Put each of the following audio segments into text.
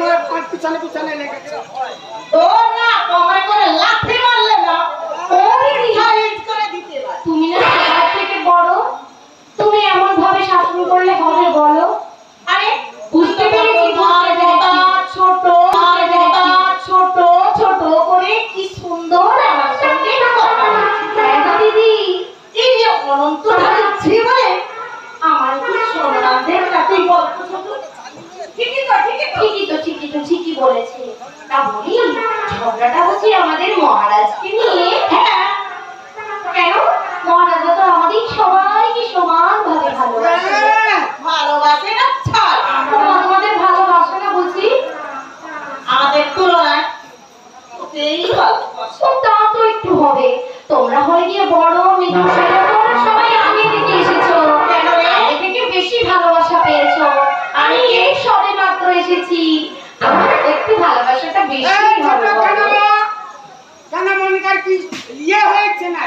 আমার পিছনে পিছনে লেগেছে। ও না কমরে করে লাথি মারলে না ওই সাইজ করে দিতে পারে। তুমি না সবার থেকে বড়, তুমি এমন ভাবে শাসন করলে হবে বলো? আরে বুঝতে পেরেছি, বুঝতে পেরেছি। ছোট ছোট ছোট করে কি সুন্দর আমার সঙ্গে কথা বলছে। হ্যাঁ তো দিদি, এই যে অনন্ত ধারছি বলে আমার কি সোনাদের কাছে গল্প ছোট। ঠিকই তো ঠিকই তো ঠিকই বলেছে। তা বলি, ঝগড়াটা হচ্ছে আমাদের মহারাজকে নিয়ে। হ্যাঁ কেন? মহারাজা তো আমাদের সবাইকে সমান ভাবে ভালোবাসে। ভালোবাসে না ছাড় তোমাদের ভালোবাসে না বুঝি? আমাদের তুলনায় ওতেই ভালোবাসে। ও তা তো একটু হবে। তোমরা হয়ে গিয়ে বড় মিঠু ছেলে, তোমরা সবাই আগে থেকে এসেছো, আগে থেকে বেশি ভালোবাসা পেয়েছো। আমি এই সবে মাত্র এসেছি, আমার একটু ভালোবাসাটা বেশি হবে বলো। কেন মনিকার কি ইয়ে হয়েছে না?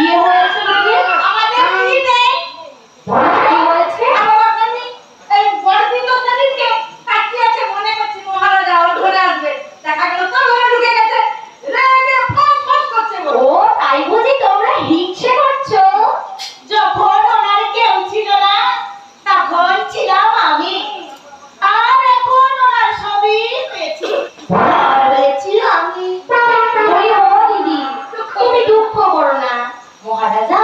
ইয়ে হয়েছে মানে? আমাদের কি নেই কি হয়েছে? ভালোবাসা নেই। এই বড়দিন তো সেদিনকে তাকিয়ে আছে মনে করছি মহারাজা ওর ঘরে আসবে, দেখা গেল তো ঘরে ঢুকে গেছে রেগে ফস ফস করছে। ও তাই বুঝি তোমরা হিংসে করছো? যখন ওনার কেউ ছিল না তখন ছিলাম আমি, আর এখন ওনার সবই পেয়েছি আর হয়েছি আমি। ওই ও দিদি, তুমি দুঃখ করো না। মহারাজা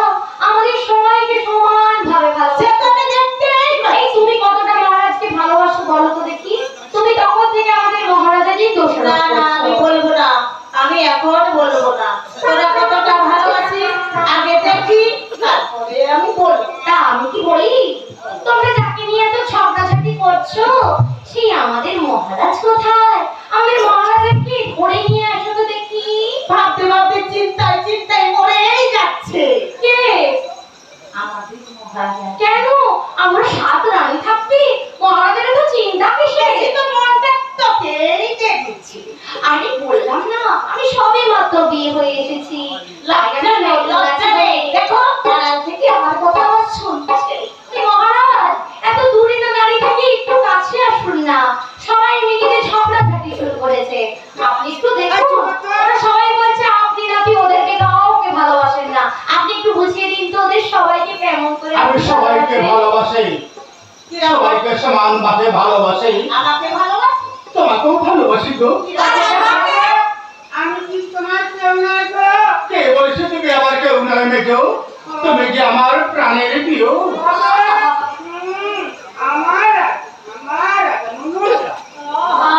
আমাদের সবাইকে সমান ভাবে ভালোবাসে। সে তো আমি দেখতেই পাই। এই তুমি কতটা মহারাজকে ভালোবাসো বলো তো দেখি? তুমি তখন থেকে আমাদের মহারাজাকেই দোষ না না আমি বলবো না, আমি এখন বলবো না। তোরা কতটা ভালোবাসিস আগে দেখি তারপরে আমি বলবো। তা আমি কি বলি? তোমরা যাকে নিয়ে এত ঝগড়াঝাটি করছো, সেই আমাদের মহারাজ কোথায়? আমাদের মহারাজকে ধরে নিয়ে আসো তো দেখি। ভাবতে ভাবতে চিন্তায় চিন্তায় মরেই যাচ্ছে। কে? আমাদের মহারাজা। কেন? আমরা 7 রানী থাকতে মহারাজের তো চিন্তা কিসের? সে তো মনটা তোকেই দেখেছি। আরে বললাম না, আমি সবে মাত্র বিয়ে হয়ে এসেছি। লজ্জা নেই, লজ্জা নেই। দেখো তারা থেকে আমার কথা শুনছে। এই মহারাজ এত দূরে না দাঁড়িয়ে থেকে একটু কাছে আসুন না। সবাই মিলে ঝগড়াঝাটি শুরু করেছে, আপনি একটু দেখুন। ওরা সবাই বলছে আপনি নাকি ওদেরকে কাউকে ভালোবাসেন না। আপনি একটু বুঝিয়ে দিন তো ওদের সবাইকে কেমন করে। আমি সবাইকে ভালোবাসি, সবাইকে সমান ভাবে ভালোবাসি। আমাকে ভালোবাসে? তোমাকেও ভালোবাসি গো। আমি কি তোমার কেউ না গো? কে বলেছে তুমি আমার কেউ নয় মেজো? তুমি যে আমার প্রাণের প্রিয়। আমার আমার মনুরা। আহা,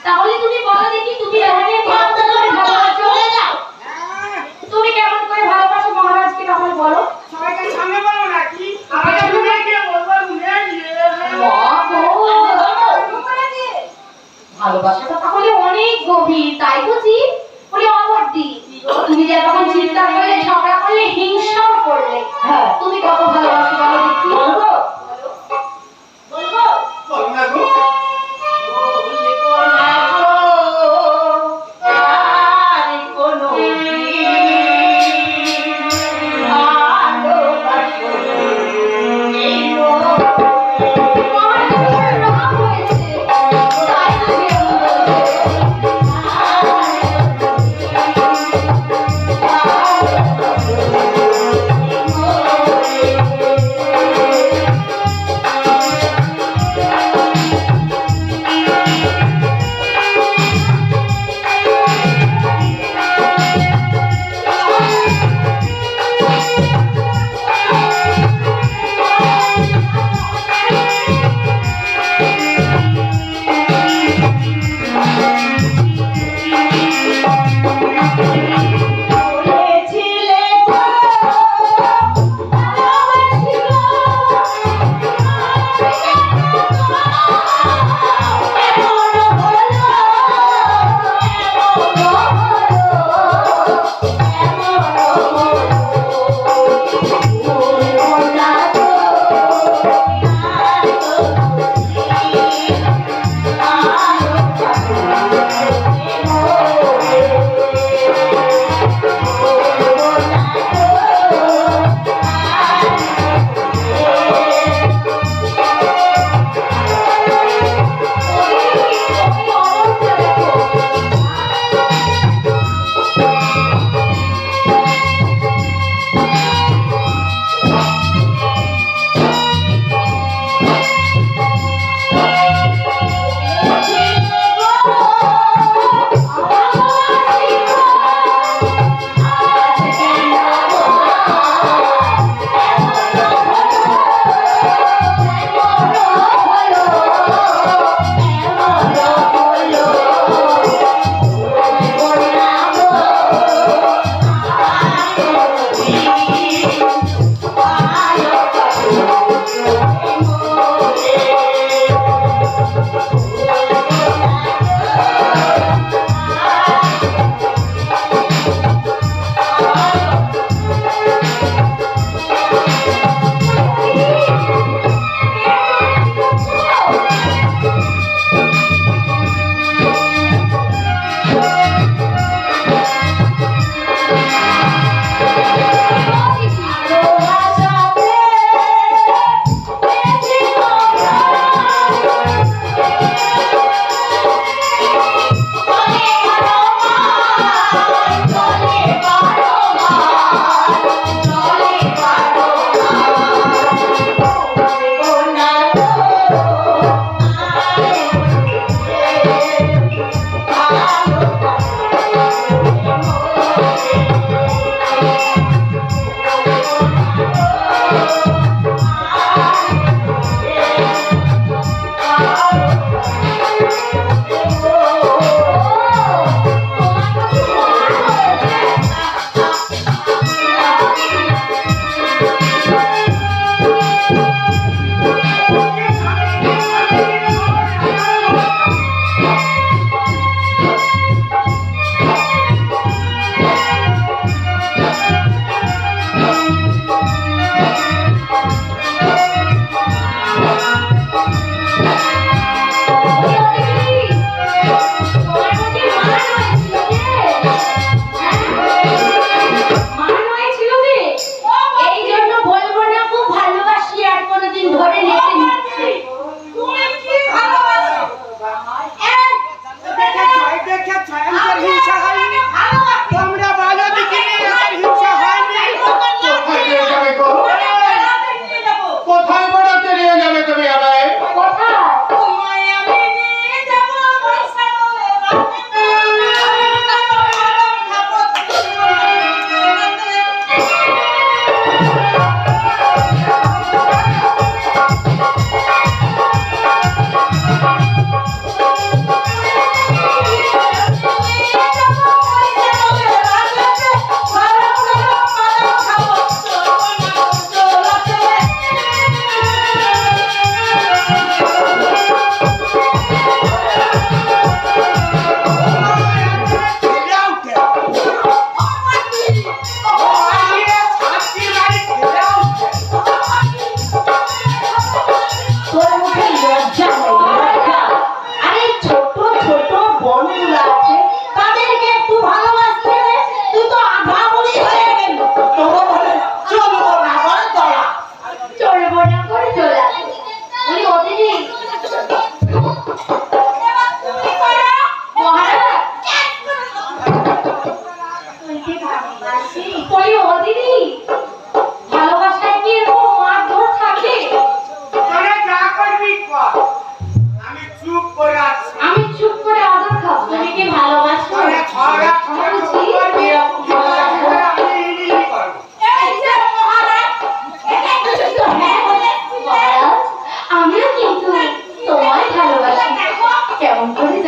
তাহলে তুমি বলো দেখি তুমি এখানে কেমন করে ভালোবাসো? চলে যাও। তুমি কেমন করে ভালোবাসো মহারাজকে তাহলে বলো। সবাইকে সামনে বলো নাকি? আমাকে শুনে কে বলবো শুনে ভালোবাসাটা তাহলে অনেক গভীর, তাই বুঝি? বলি অবর্দি, তুমি যে তখন চিন্তা করলে, ঝগড়া করলে, হিংসাও করলে, হ্যাঁ। তুমি কত ভালোবাসো বলো দেখি? বলবো? বলবো? বলো না গো। বলবো না গো, আর কোনোদিন ভালোবাসো এই মনে। মহারাজের রাগ হয়েছে, তাই বুঝি এমন বলছে।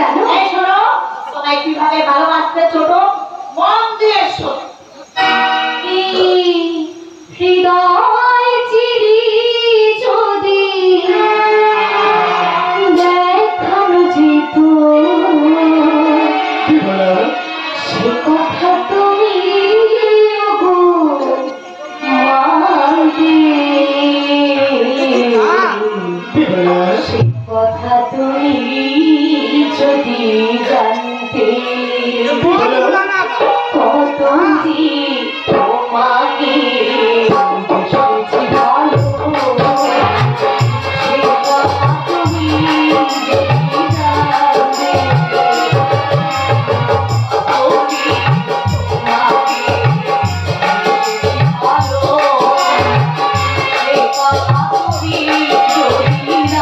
কেন? এই শোনো, তোমায় কিভাবে ভালোবাসতে ছোট, মন দিয়ে শোনো। হৃদয় চিরি যদি দেখানো যেত কি বলে? সে কথা তুমি ওগো মানতে, কি বলে? সে কথা তুমি যদি জানতে, কত যে তোমাকে বেসেছি ভালো, সে কথা তুমি যদি জানতে, কত যে তোমাকে বেসেছি ভালো, সে কথা তুমি যদি জানতে।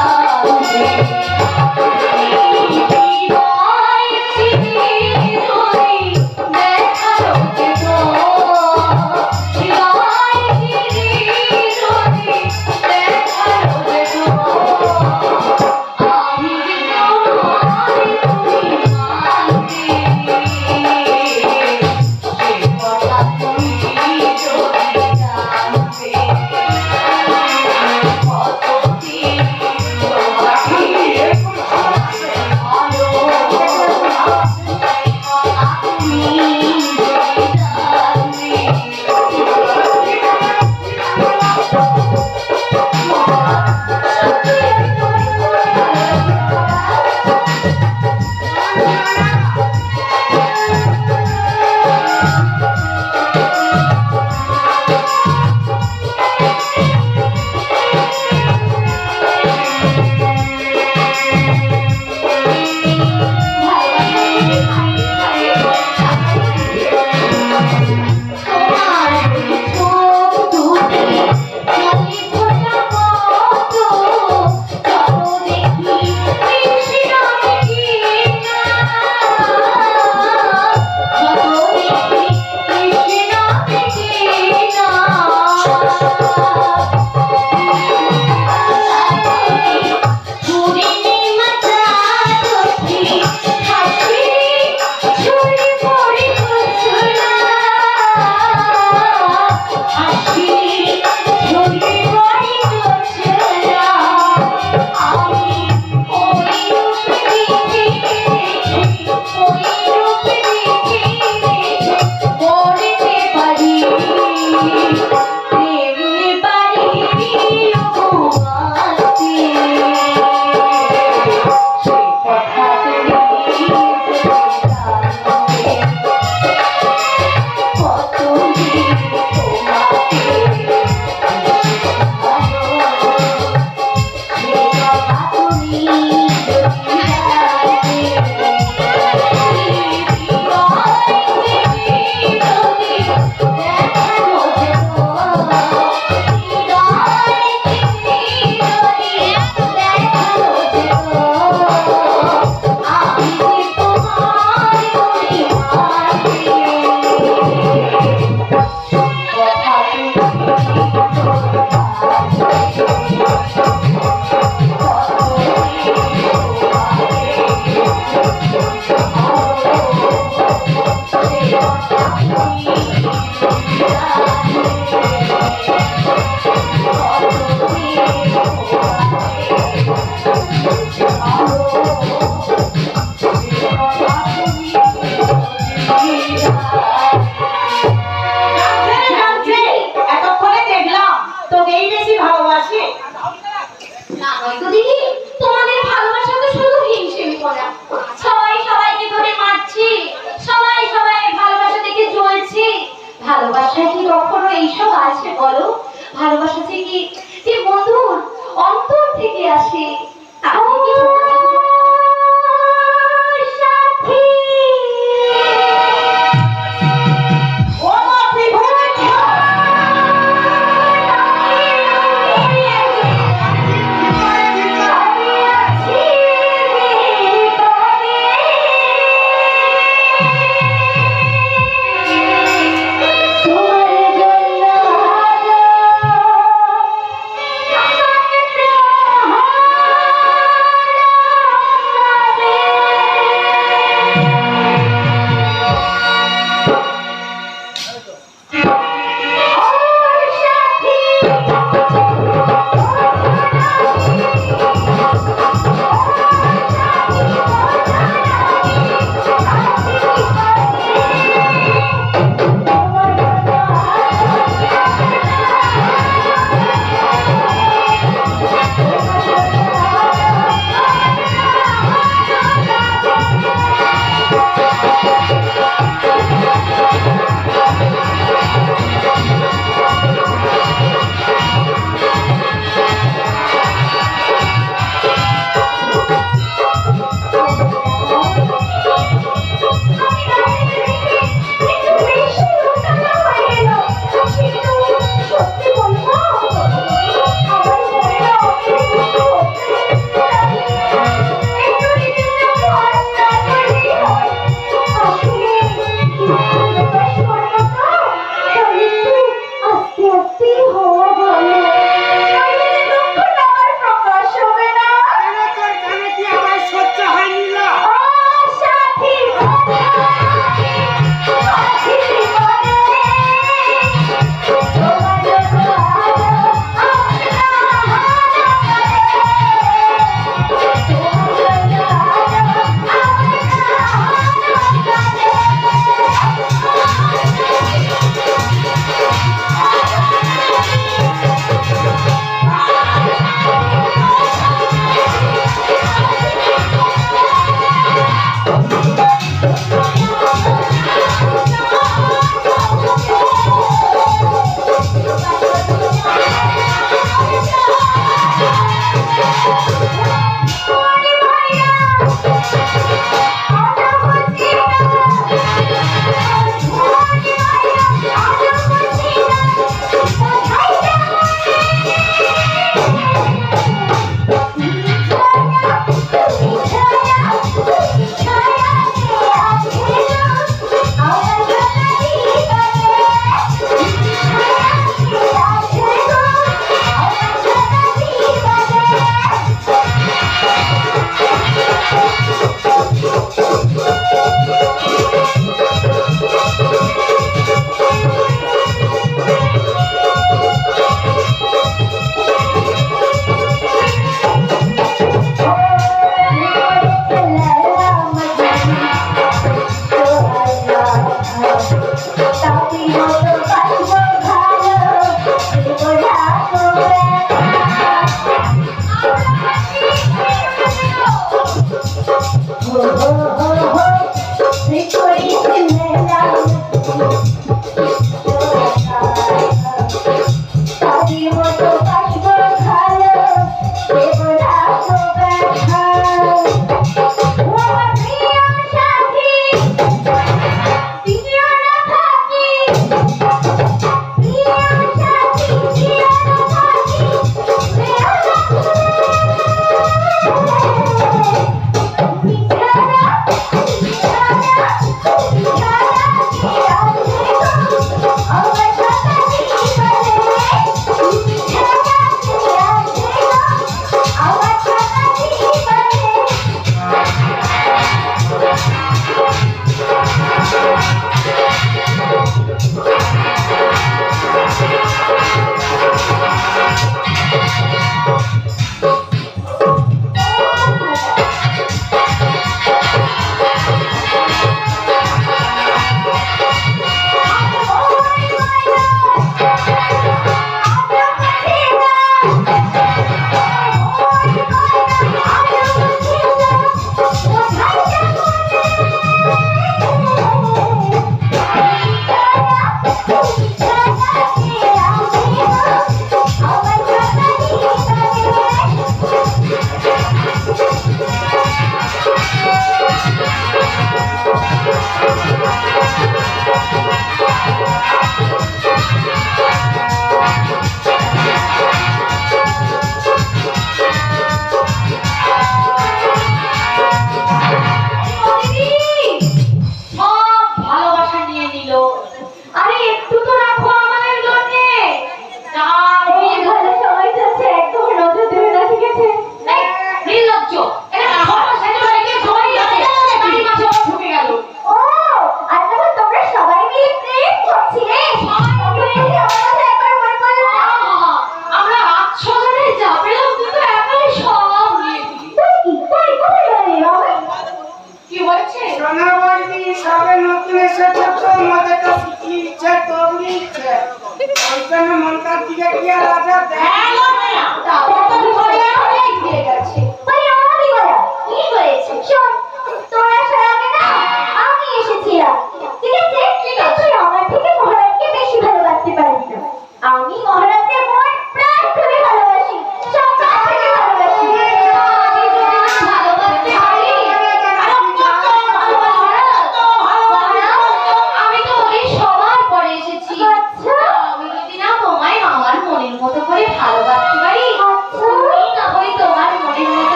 ভালোবাসায় কি কখনো এইসব আছে বলো? ভালোবাসা থেকে যে বন্ধুর অন্তর থেকে আসে, তাকে কি সাথী ও বিভূতি তোমার জন্য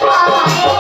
Bye.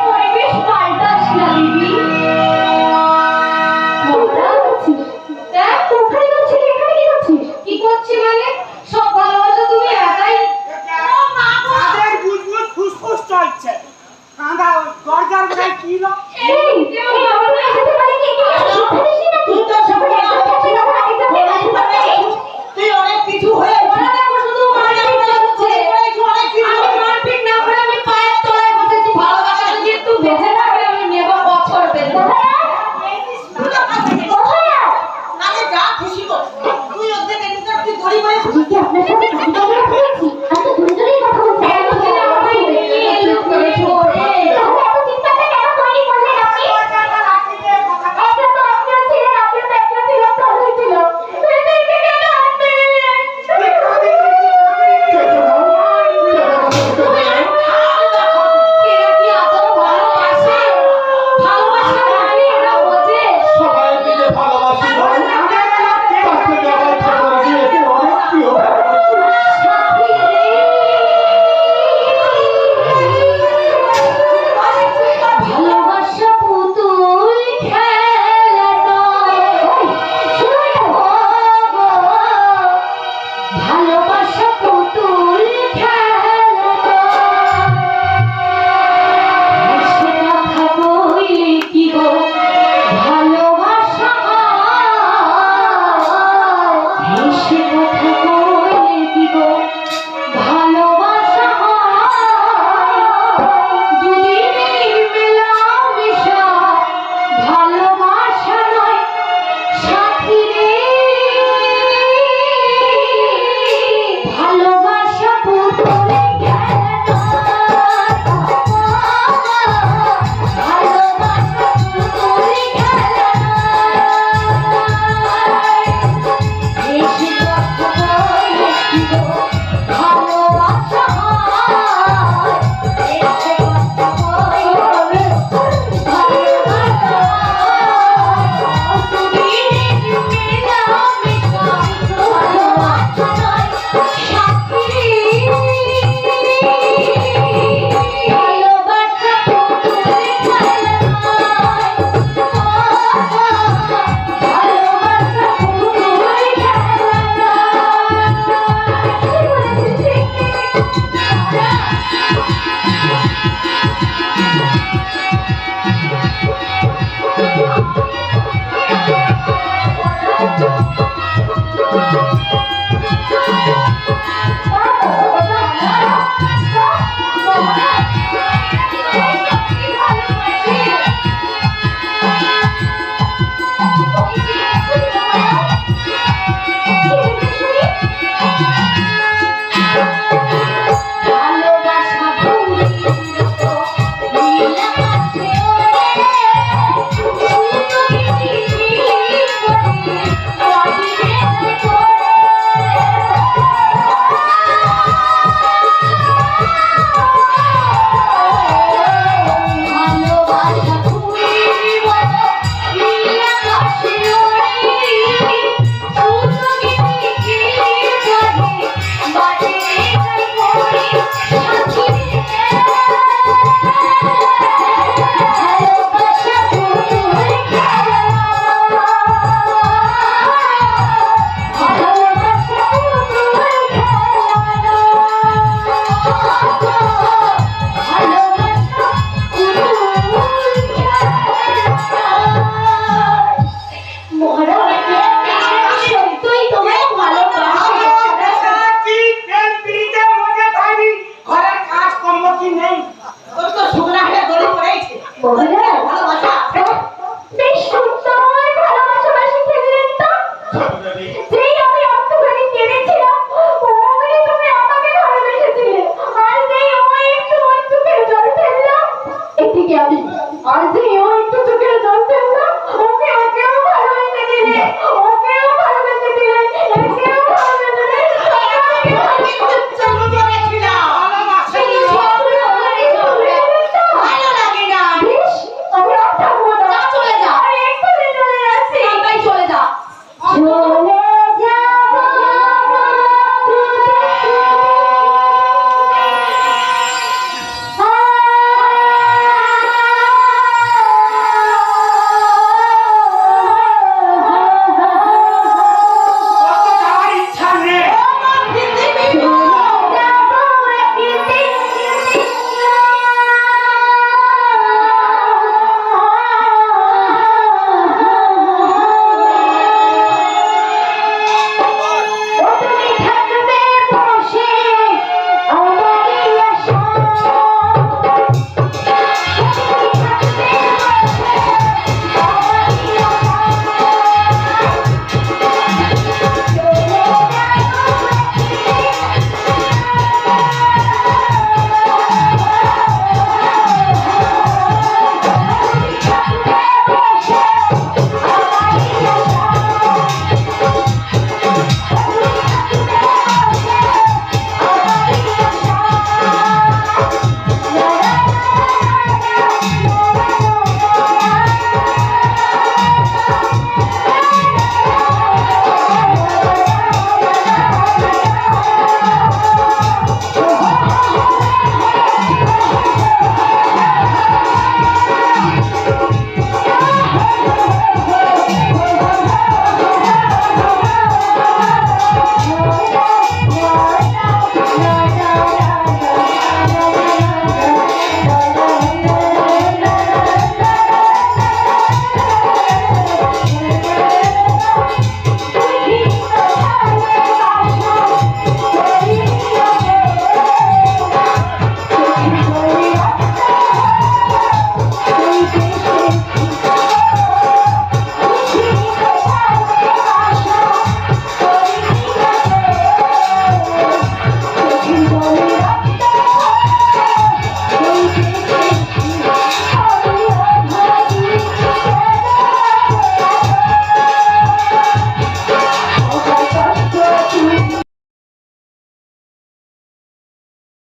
পরিবেশ পাল্টাস না দিদি। দেখ, ওখানে করছিস, এখানে কি করছিস? কি করছি মানে? সব ভালোবাসা তুমি একাই। তাদের বুঝবুঝ ফুসফুস চলছে কাঁদা দরজার গায়ে কি লোক এই